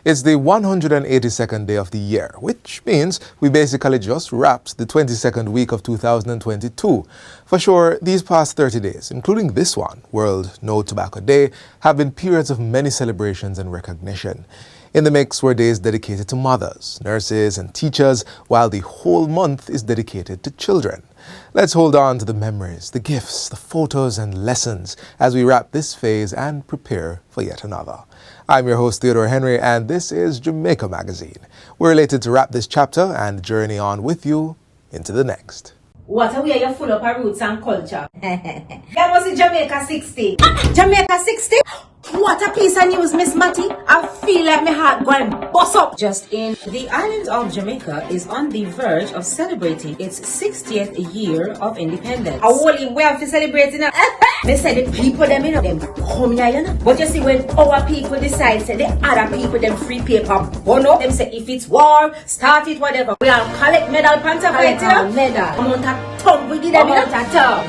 It's the 182nd day of the year, which means we basically just wrapped the 22nd week of 2022. For sure, these past 30 days, including this one, World No Tobacco Day, have been periods of many celebrations and recognition. In the mix were days dedicated to mothers, nurses, and teachers, while the whole month is dedicated to children. Let's hold on to the memories, the gifts, the photos, and lessons as we wrap this phase and prepare for yet another. I'm your host, Theodore Henry, and this is Jamaica Magazine. We're elated to wrap this chapter and journey on with you into the next. What a way you're full of our roots and culture. That was in Jamaica 60. Jamaica 60? What a piece of news, Miss Matty. I feel like my heart going bust up. Just in, the island of Jamaica is on the verge of celebrating its 60th year of independence. I only we have to celebrate it now. They say the people them, them come here, you know. But you see, when our people decide, say the other people them free paper, burn up. Them say if it's war, start it, whatever. We all collect medal panta for it, you know. Medal. Amount of tongue we give them, you know.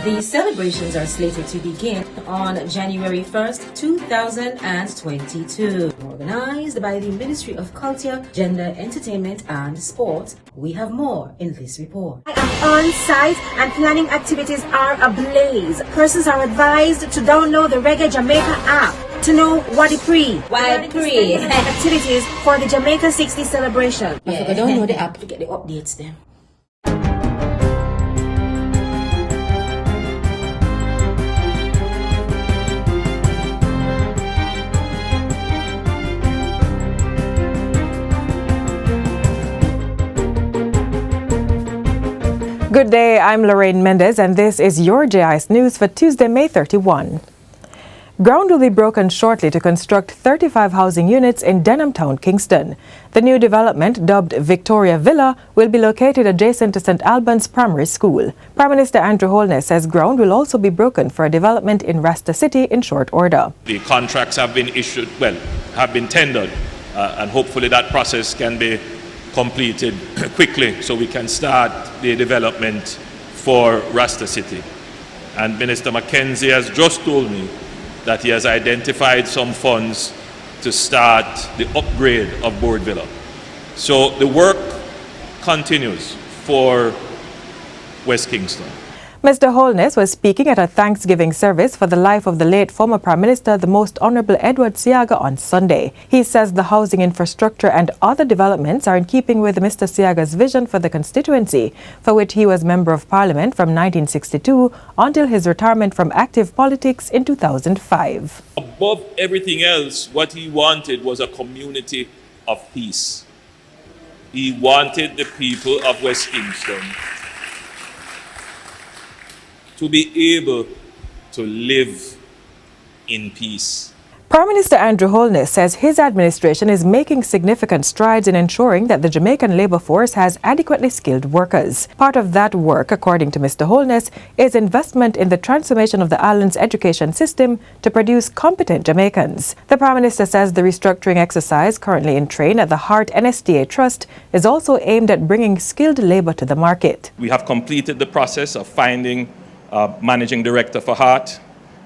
The celebrations are slated to begin on January 1st, 2022. Organized by the Ministry of Culture, Gender, Entertainment and Sport. We have more in this report. On site and planning activities are ablaze. Persons are advised to download the Reggae Jamaica app to know what it pre. Activities for the Jamaica 60 celebration. Yeah, if you download the app to get the updates then. Good day, I'm Lorraine Mendez, and this is your JIS News for Tuesday, May 31. Ground will be broken shortly to construct 35 housing units in Denham Town, Kingston. The new development, dubbed Victoria Villa, will be located adjacent to St. Albans Primary School. Prime Minister Andrew Holness says ground will also be broken for a development in Rasta City in short order. The contracts have been issued, have been tendered, and hopefully that process can be completed quickly so we can start the development for Rasta City. And Minister Mackenzie has just told me that he has identified some funds to start the upgrade of Board Villa. So the work continues for West Kingston. Mr. Holness was speaking at a Thanksgiving service for the life of the late former Prime Minister, the Most Honourable Edward Seaga, on Sunday. He says the housing infrastructure and other developments are in keeping with Mr. Seaga's vision for the constituency, for which he was Member of Parliament from 1962 until his retirement from active politics in 2005. Above everything else, what he wanted was a community of peace. He wanted the people of West Kingston to be able to live in peace. Prime Minister Andrew Holness says his administration is making significant strides in ensuring that the Jamaican labour force has adequately skilled workers. Part of that work, according to Mr. Holness, is investment in the transformation of the island's education system to produce competent Jamaicans. The Prime Minister says the restructuring exercise currently in train at the Heart NSTA Trust is also aimed at bringing skilled labour to the market. We have completed the process of finding managing director for Heart,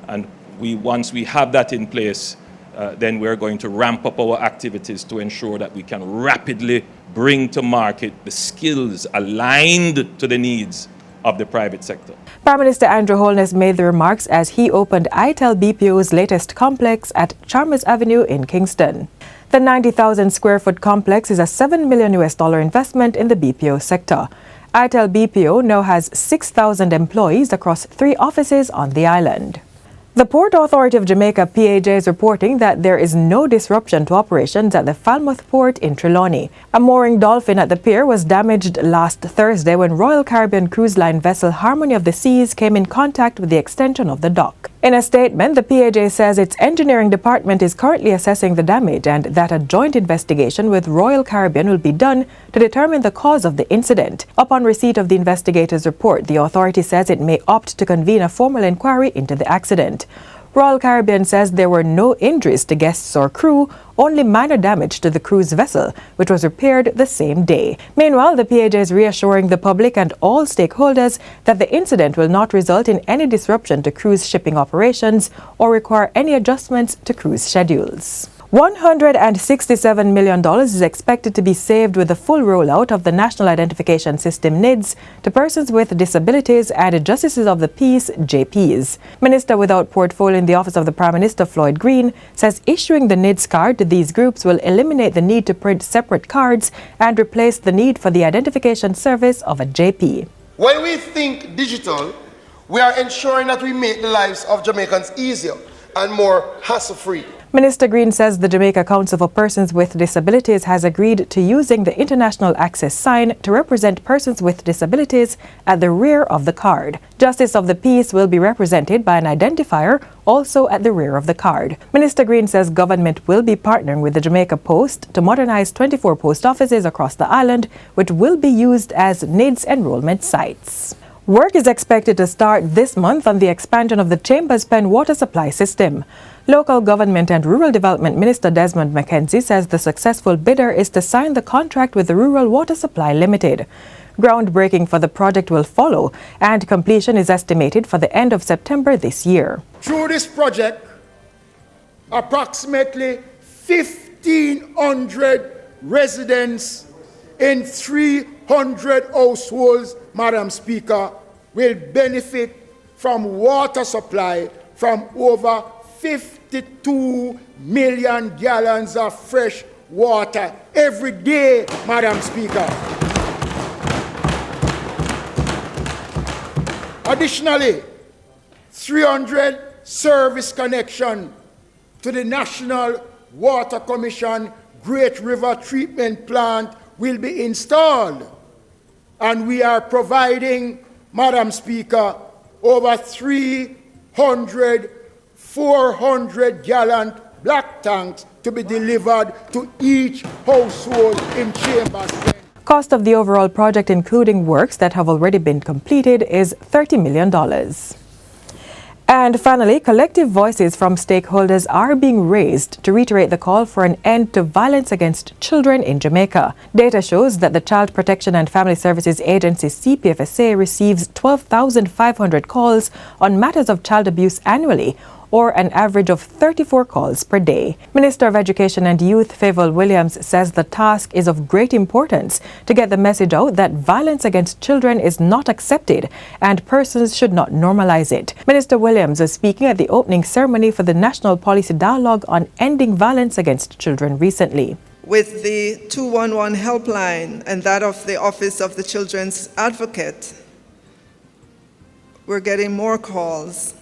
and once we have that in place, then we're going to ramp up our activities to ensure that we can rapidly bring to market the skills aligned to the needs of the private sector. Prime Minister Andrew Holness made the remarks as he opened ITEL BPO's latest complex at Chalmers Avenue in Kingston. The 90,000 square foot complex is a $7 million investment in the BPO sector. ITEL BPO now has 6,000 employees across 3 offices on the island. The Port Authority of Jamaica, PAJ, is reporting that there is no disruption to operations at the Falmouth Port in Trelawney. A mooring dolphin at the pier was damaged last Thursday when Royal Caribbean cruise line vessel Harmony of the Seas came in contact with the extension of the dock. In a statement, the PAJ says its engineering department is currently assessing the damage and that a joint investigation with Royal Caribbean will be done to determine the cause of the incident. Upon receipt of the investigator's report, the authority says it may opt to convene a formal inquiry into the accident. Royal Caribbean says there were no injuries to guests or crew, only minor damage to the cruise vessel, which was repaired the same day. Meanwhile, the PAJ is reassuring the public and all stakeholders that the incident will not result in any disruption to cruise shipping operations or require any adjustments to cruise schedules. $167 million is expected to be saved with the full rollout of the National Identification System NIDS to persons with disabilities and Justices of the Peace JPs. Minister without portfolio in the Office of the Prime Minister, Floyd Green, says issuing the NIDS card to these groups will eliminate the need to print separate cards and replace the need for the identification service of a JP. When we think digital, we are ensuring that we make the lives of Jamaicans easier and more hassle-free. Minister Green says the Jamaica Council for Persons with Disabilities has agreed to using the International Access sign to represent persons with disabilities at the rear of the card. Justice of the Peace will be represented by an identifier also at the rear of the card. Minister Green says government will be partnering with the Jamaica Post to modernize 24 post offices across the island, which will be used as NIDS enrollment sites. Work is expected to start this month on the expansion of the Chambers Pen water supply system. Local Government and Rural Development Minister Desmond McKenzie says the successful bidder is to sign the contract with the Rural Water Supply Limited. Groundbreaking for the project will follow, and completion is estimated for the end of September this year. Through this project, approximately 1,500 residents in 300 households, Madam Speaker, will benefit from water supply from over 52 million gallons of fresh water every day, Madam Speaker. Additionally, 300 service connection to the National Water Commission Great River Treatment Plant will be installed. And we are providing, Madam Speaker, over 400-gallon black tanks to be delivered to each household in Chambers. Cost of the overall project, including works that have already been completed, is $30 million. And finally, collective voices from stakeholders are being raised to reiterate the call for an end to violence against children in Jamaica. Data shows that the Child Protection and Family Services Agency, CPFSA, receives 12,500 calls on matters of child abuse annually, or an average of 34 calls per day. Minister of Education and Youth, Favour Williams, says the task is of great importance to get the message out that violence against children is not accepted and persons should not normalize it. Minister Williams was speaking at the opening ceremony for the National Policy Dialogue on Ending Violence Against Children recently. With the 211 helpline and that of the Office of the Children's Advocate, we're getting more calls,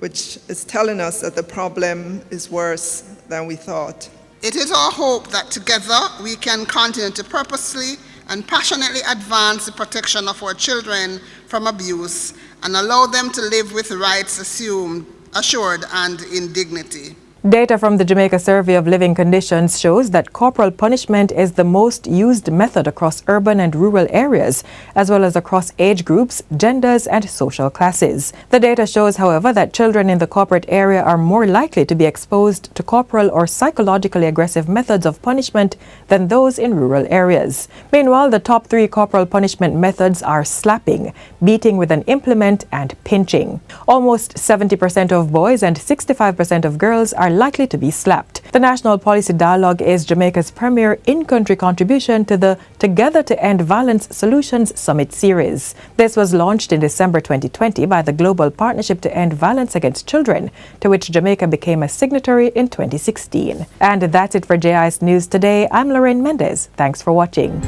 which is telling us that the problem is worse than we thought. It is our hope that together we can continue to purposely and passionately advance the protection of our children from abuse and allow them to live with rights assured and in dignity. Data from the Jamaica Survey of Living Conditions shows that corporal punishment is the most used method across urban and rural areas, as well as across age groups, genders, and social classes. The data shows, however, that children in the corporate area are more likely to be exposed to corporal or psychologically aggressive methods of punishment than those in rural areas. Meanwhile, the top 3 corporal punishment methods are slapping, beating with an implement, and pinching. Almost 70% of boys and 65% of girls are likely to be slapped. The National Policy Dialogue is Jamaica's premier in-country contribution to the Together to End Violence Solutions Summit series. This was launched in December 2020 by the Global Partnership to End Violence Against Children, to which Jamaica became a signatory in 2016. And that's it for JIS News today. I'm Lorraine Mendez. Thanks for watching.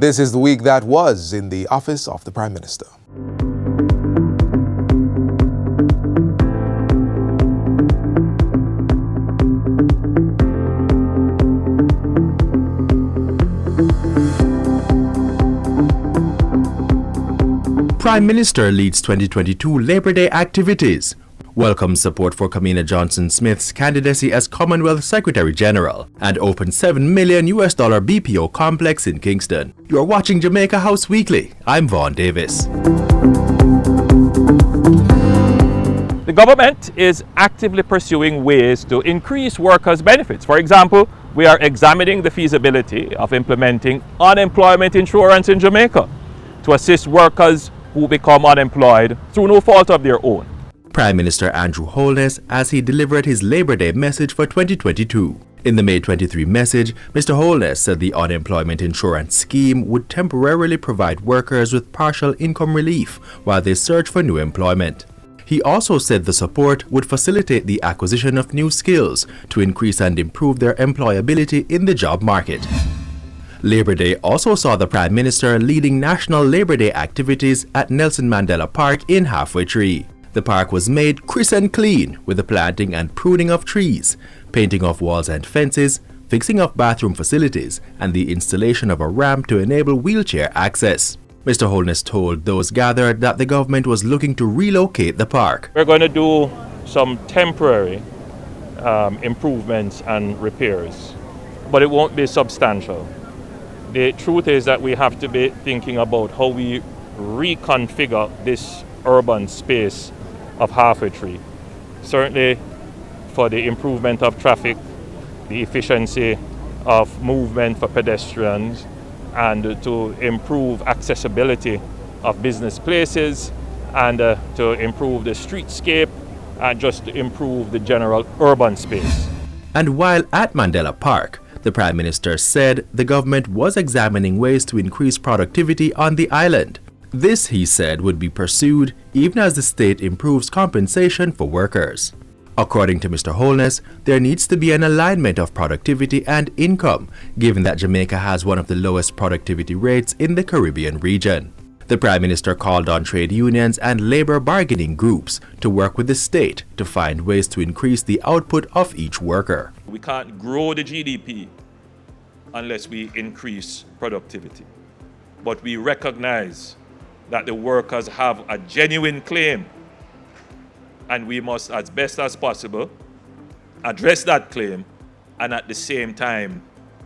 This is the week that was in the office of the Prime Minister. Prime Minister leads 2022 Labor Day activities. welcomed support for Kamina Johnson-Smith's candidacy as Commonwealth Secretary General, and opened $7 million BPO complex in Kingston. You are watching Jamaica House Weekly. I'm Vaughn Davis. The government is actively pursuing ways to increase workers' benefits. For example, we are examining the feasibility of implementing unemployment insurance in Jamaica to assist workers who become unemployed through no fault of their own. Prime Minister Andrew Holness as he delivered his Labor Day message for 2022. In the May 23 message, Mr. Holness said the unemployment insurance scheme would temporarily provide workers with partial income relief while they search for new employment. He also said the support would facilitate the acquisition of new skills to increase and improve their employability in the job market. Labor Day also saw the Prime Minister leading National Labor Day activities at Nelson Mandela Park in Halfway Tree. The park was made crisp and clean with the planting and pruning of trees, painting of walls and fences, fixing of bathroom facilities, and the installation of a ramp to enable wheelchair access. Mr. Holness told those gathered that the government was looking to relocate the park. We're going to do some temporary improvements and repairs, but it won't be substantial. The truth is that we have to be thinking about how we reconfigure this urban space of Halfway Tree. Certainly for the improvement of traffic, the efficiency of movement for pedestrians, and to improve accessibility of business places, and to improve the streetscape, and just to improve the general urban space. And while at Mandela Park, the Prime Minister said the government was examining ways to increase productivity on the island. This, he said, would be pursued even as the state improves compensation for workers. According to Mr. Holness, there needs to be an alignment of productivity and income, given that Jamaica has one of the lowest productivity rates in the Caribbean region. The Prime Minister called on trade unions and labor bargaining groups to work with the state to find ways to increase the output of each worker. We can't grow the GDP unless we increase productivity. But we recognize that the workers have a genuine claim, and we must, as best as possible, address that claim and at the same time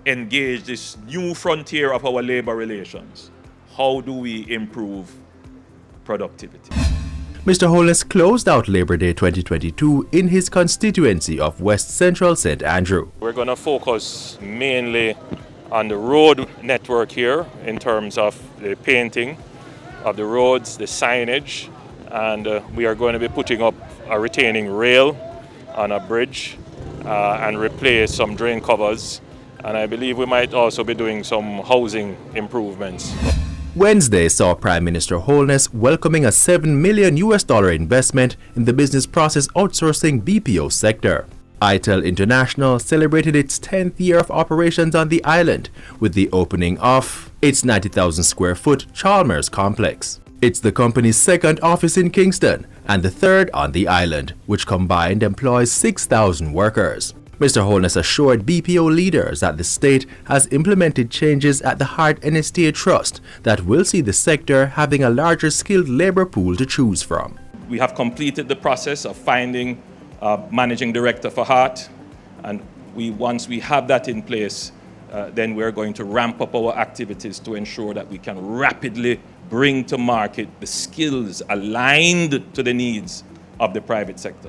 engage this new frontier of our labor relations. How do we improve productivity? Mr. Holness closed out Labor Day 2022 in his constituency of West Central St. Andrew. We're going to focus mainly on the road network here in terms of the painting of the roads, the signage, and we are going to be putting up a retaining rail on a bridge and replace some drain covers. And I believe we might also be doing some housing improvements. Wednesday saw Prime Minister Holness welcoming a $7 million investment in the business process outsourcing BPO sector. ITEL International celebrated its 10th year of operations on the island with the opening of its 90,000 square foot Chalmers complex. It's the company's second office in Kingston and the third on the island, which combined employs 6,000 workers. Mr. Holness assured BPO leaders that the state has implemented changes at the Heart and Estate Trust that will see the sector having a larger skilled labor pool to choose from. We have completed the process of finding a managing director for Heart, and once we have that in place, then we're going to ramp up our activities to ensure that we can rapidly bring to market the skills aligned to the needs of the private sector.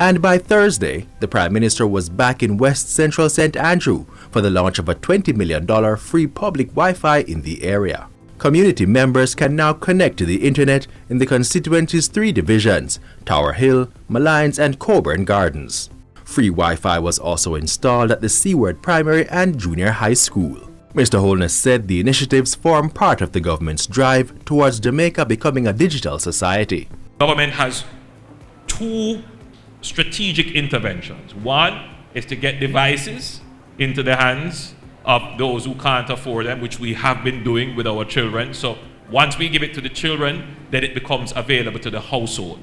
And by Thursday, the Prime Minister was back in West Central St. Andrew for the launch of a $20 million free public Wi-Fi in the area. Community members can now connect to the internet in the constituency's 3 divisions, Tower Hill, Malines and Coburn Gardens. Free Wi-Fi was also installed at the Seaward Primary and Junior High School. Mr. Holness said the initiatives form part of the government's drive towards Jamaica becoming a digital society. Government has 2 strategic interventions. One is to get devices into the hands of those who can't afford them, which we have been doing with our children. So once we give it to the children, then it becomes available to the household.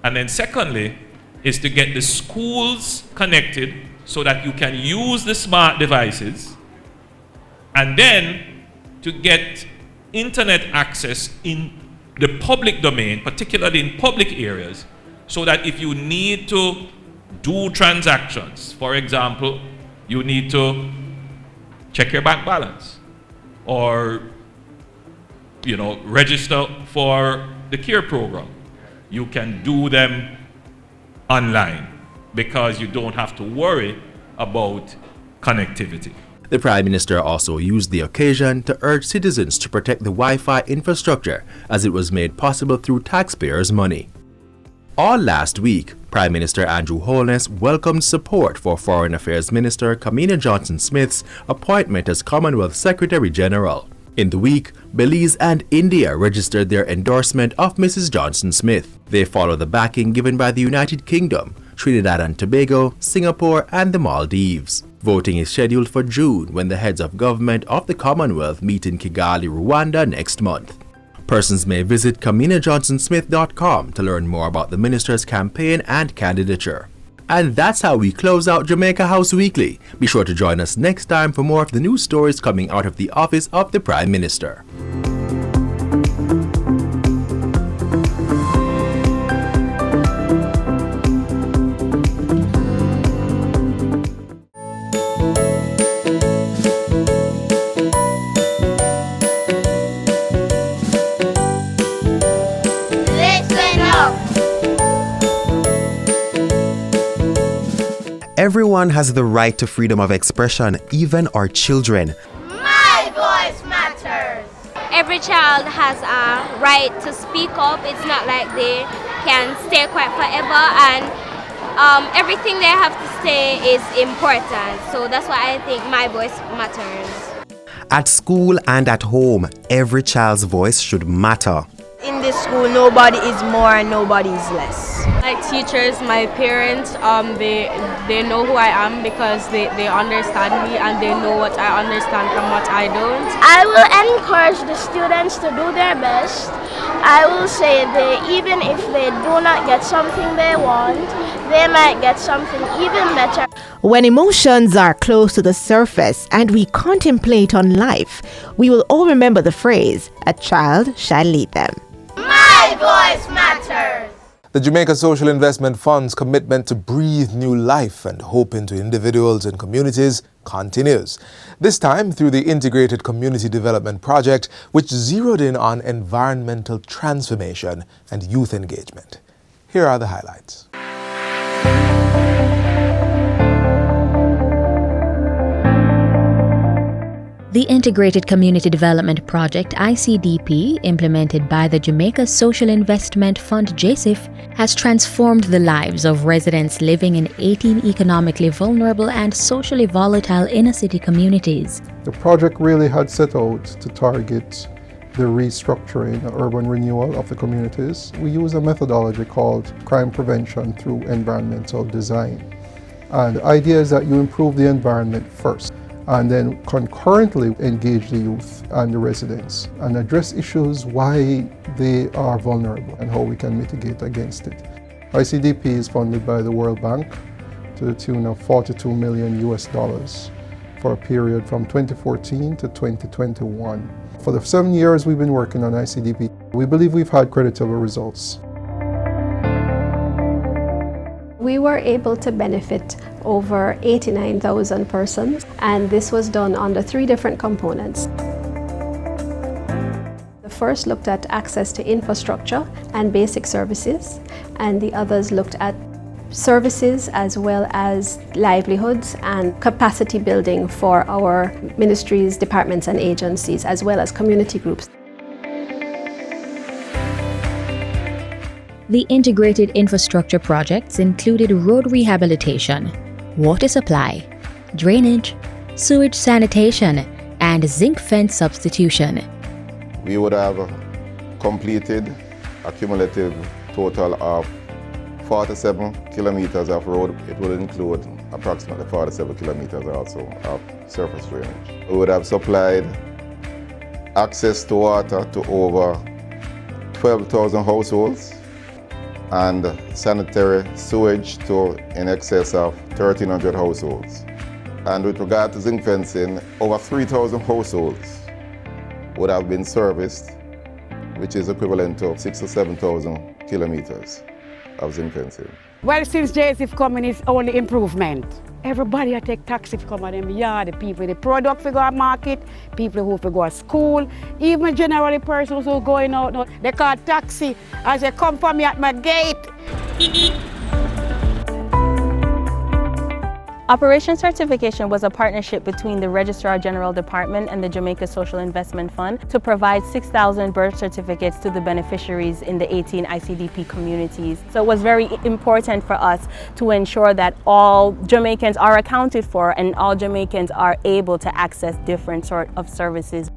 And then secondly, is to get the schools connected so that you can use the smart devices, and then to get internet access in the public domain, particularly in public areas, so that if you need to do transactions, for example, you need to check your bank balance or register for the care program, you can do them online because you don't have to worry about connectivity. The Prime Minister also used the occasion to urge citizens to protect the Wi-Fi infrastructure as it was made possible through taxpayers' money. All last week, Prime Minister Andrew Holness welcomed support for Foreign Affairs Minister Kamina Johnson-Smith's appointment as Commonwealth Secretary General. In the week, Belize and India registered their endorsement of Mrs. Johnson-Smith. They follow the backing given by the United Kingdom, Trinidad and Tobago, Singapore and the Maldives. Voting is scheduled for June when the heads of government of the Commonwealth meet in Kigali, Rwanda next month. Persons may visit KaminaJohnsonSmith.com to learn more about the minister's campaign and candidature. And that's how we close out Jamaica House Weekly. Be sure to join us next time for more of the news stories coming out of the office of the Prime Minister. Everyone has the right to freedom of expression, even our children. My voice matters. Every child has a right to speak up. It's not like they can stay quiet forever, and everything they have to say is important. So that's why I think my voice matters. At school and at home, every child's voice should matter. In this school, nobody is more and nobody is less. My teachers, my parents, they know who I am because they understand me and they know what I understand from what I don't. I will encourage the students to do their best. I will say even if they do not get something they want, they might get something even better. When emotions are close to the surface and we contemplate on life, we will all remember the phrase, "A child shall lead them." My voice matters. The Jamaica Social Investment Fund's commitment to breathe new life and hope into individuals and communities continues. This time through the Integrated Community Development Project, which zeroed in on environmental transformation and youth engagement. Here are the highlights. The Integrated Community Development Project, ICDP, implemented by the Jamaica Social Investment Fund, JSIF, has transformed the lives of residents living in 18 economically vulnerable and socially volatile inner-city communities. The project really had set out to target the restructuring and urban renewal of the communities. We use a methodology called crime prevention through environmental design. And the idea is that you improve the environment first, and then concurrently engage the youth and the residents and address issues why they are vulnerable and how we can mitigate against it. ICDP is funded by the World Bank to the tune of $42 million for a period from 2014 to 2021. For the 7 years we've been working on ICDP, we believe we've had creditable results. We were able to benefit over 89,000 persons, and this was done under 3 different components. The first looked at access to infrastructure and basic services, and the others looked at services as well as livelihoods and capacity building for our ministries, departments and agencies, as well as community groups. The integrated infrastructure projects included road rehabilitation, water supply, drainage, sewage sanitation, and zinc fence substitution. We would have completed a cumulative total of 47 kilometers of road. It would include approximately 47 kilometers also of surface drainage. We would have supplied access to water to over 12,000 households and sanitary sewage to in excess of 1,300 households. And with regard to zinc fencing, over 3,000 households would have been serviced, which is equivalent to 6,000 to 7,000 kilometers. of infancy. Well, since JSF coming, it's only improvement. Everybody I take taxi to come out them yard, the people, the product we go to market, people who go to school, even generally persons who going out now, they call taxi as they come for me at my gate. Operation Certification was a partnership between the Registrar General Department and the Jamaica Social Investment Fund to provide 6,000 birth certificates to the beneficiaries in the 18 ICDP communities. So it was very important for us to ensure that all Jamaicans are accounted for and all Jamaicans are able to access different sort of services.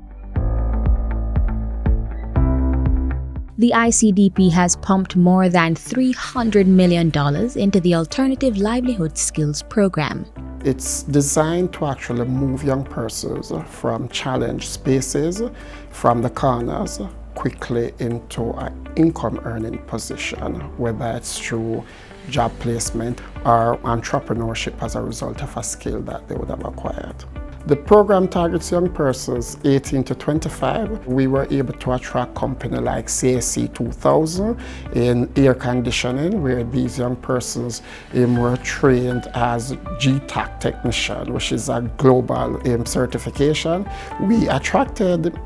The ICDP has pumped more than $300 million into the Alternative Livelihood Skills Program. It's designed to actually move young persons from challenged spaces, from the corners, quickly into an income earning position, whether it's through job placement or entrepreneurship as a result of a skill that they would have acquired. The program targets young persons 18 to 25. We were able to attract companies like CAC 2000 in air conditioning, where these young persons were trained as GTAC technician, which is a global certification. We attracted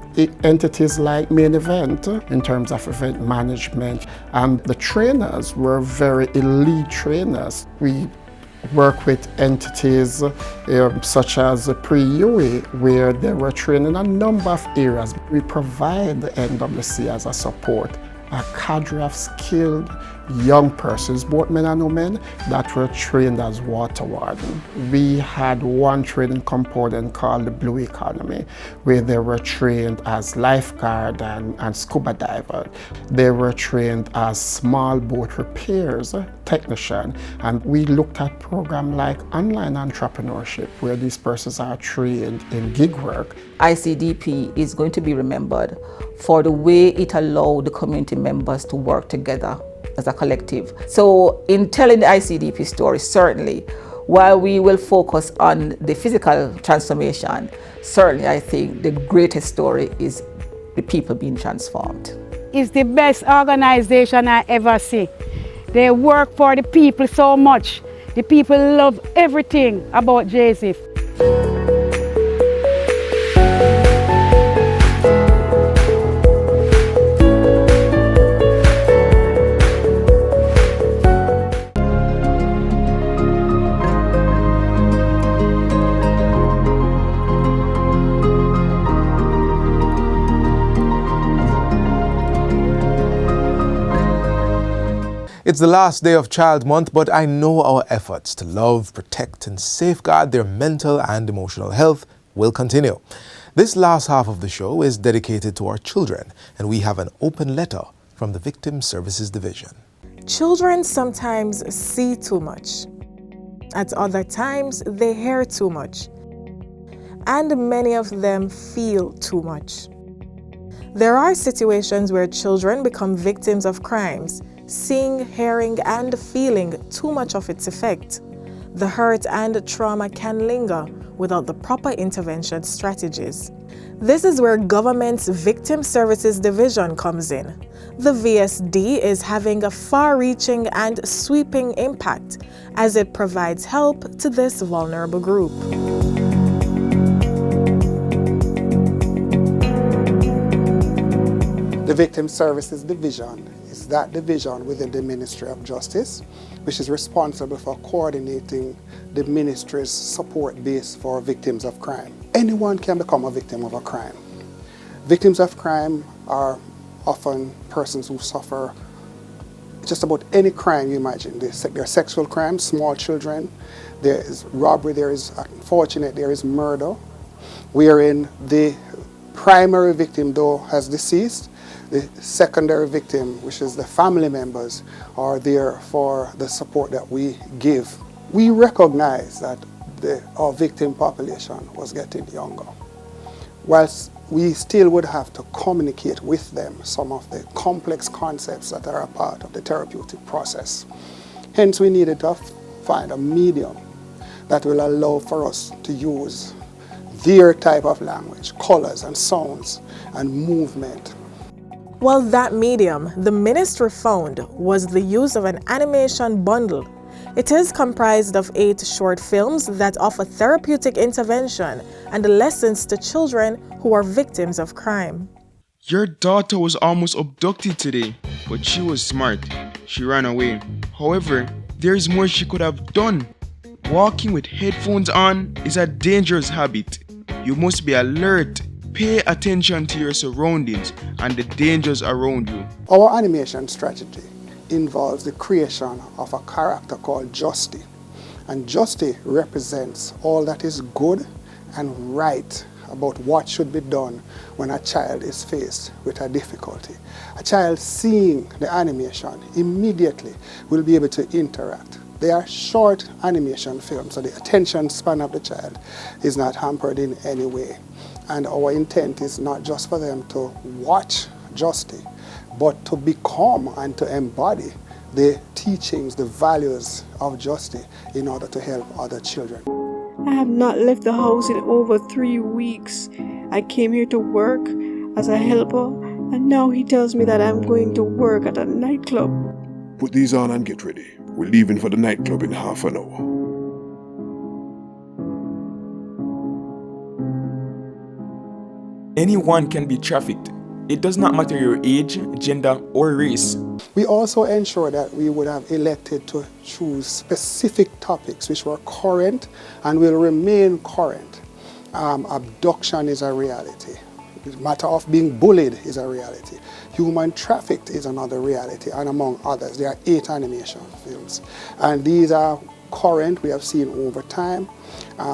entities like Main Event in terms of event management, and the trainers were very elite trainers. We work with entities such as Pre-UE, where they were trained in a number of areas. We provide the NWC as a support, a cadre of skilled young persons, both men and women, that were trained as water warden. We had one training component called the Blue Economy, where they were trained as lifeguard and scuba diver. They were trained as small boat repairs technician, and we looked at programs like online entrepreneurship, where these persons are trained in gig work. ICDP is going to be remembered for the way it allowed the community members to work together as a collective. So in telling the ICDP story, certainly, while we will focus on the physical transformation, certainly I think the greatest story is the people being transformed. It's the best organization I ever see. They work for the people so much. The people love everything about JSF. It's the last day of Child Month, but I know our efforts to love, protect, and safeguard their mental and emotional health will continue. This last half of the show is dedicated to our children, and we have an open letter from the Victim Services Division. Children sometimes see too much. At other times, they hear too much. And many of them feel too much. There are situations where children become victims of crimes, seeing, hearing, and feeling too much of its effect. The hurt and trauma can linger without the proper intervention strategies. This is where government's Victim Services Division comes in. The VSD is having a far-reaching and sweeping impact as it provides help to this vulnerable group. The Victim Services Division is that division within the Ministry of Justice, which is responsible for coordinating the ministry's support base for victims of crime. Anyone can become a victim of a crime. Victims of crime are often persons who suffer just about any crime you imagine. There are sexual crimes, small children, there is robbery, there is, unfortunate, there is murder, wherein the primary victim, though, has deceased. The secondary victim, which is the family members, are there for the support that we give. We recognize that our victim population was getting younger. Whilst we still would have to communicate with them some of the complex concepts that are a part of the therapeutic process. Hence, we needed to find a medium that will allow for us to use their type of language, colors and sounds and movement. Well, that medium the ministry found was the use of an animation bundle. It is comprised of 8 short films that offer therapeutic intervention and lessons to children who are victims of crime. Your daughter was almost abducted today, but she was smart. She ran away. However, there is more she could have done. Walking with headphones on is a dangerous habit. You must be alert. Pay attention to your surroundings and the dangers around you. Our animation strategy involves the creation of a character called Justy. And Justy represents all that is good and right about what should be done when a child is faced with a difficulty. A child seeing the animation immediately will be able to interact. They are short animation films, so the attention span of the child is not hampered in any way. And our intent is not just for them to watch Justy, but to become and to embody the teachings, the values of Justy in order to help other children. I have not left the house in over 3 weeks. I came here to work as a helper, and now he tells me that I'm going to work at a nightclub. Put these on and get ready. We're leaving for the nightclub in half an hour. Anyone can be trafficked. It does not matter your age, gender, or race. We also ensure that we would have elected to choose specific topics which were current and will remain current. Abduction is a reality. The matter of being bullied is a reality. Human trafficked is another reality, and among others. There are 8 animation films. And these are current, we have seen over time.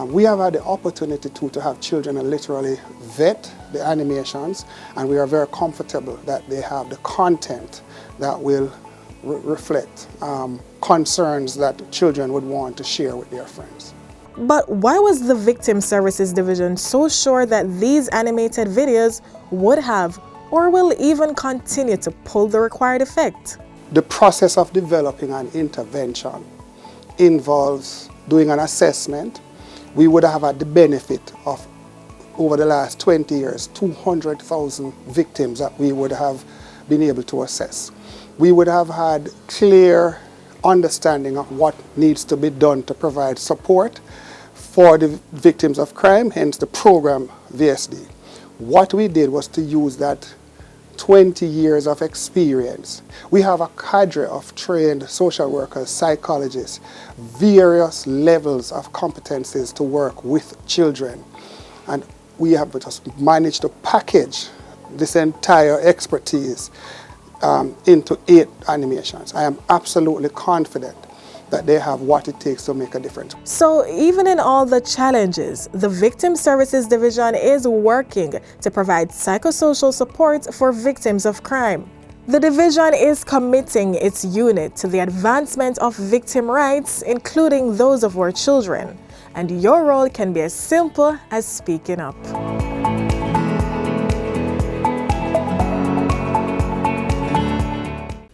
We have had the opportunity to have children literally vet the animations, and we are very comfortable that they have the content that will reflect concerns that children would want to share with their friends. But why was the Victim Services Division so sure that these animated videos would have or will even continue to pull the required effect? The process of developing an intervention involves doing an assessment. We would have had the benefit of, over the last 20 years, 200,000 victims that we would have been able to assess. We would have had clear understanding of what needs to be done to provide support for the victims of crime, hence the program VSD. What we did was to use that 20 years of experience. We have a cadre of trained social workers, psychologists, various levels of competencies to work with children. And we have just managed to package this entire expertise into 8 animations. I am absolutely confident that they have what it takes to make a difference. So even in all the challenges, the Victim Services Division is working to provide psychosocial support for victims of crime. The division is committing its unit to the advancement of victim rights, including those of our children. And your role can be as simple as speaking up.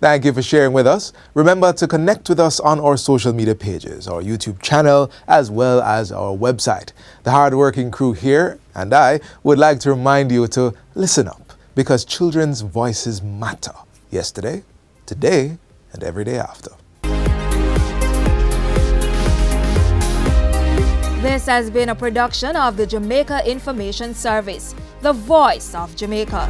Thank you for sharing with us. Remember to connect with us on our social media pages, our YouTube channel, as well as our website. The hardworking crew here and I would like to remind you to listen up, because children's voices matter. Yesterday, today, and every day after. This has been a production of the Jamaica Information Service, the voice of Jamaica.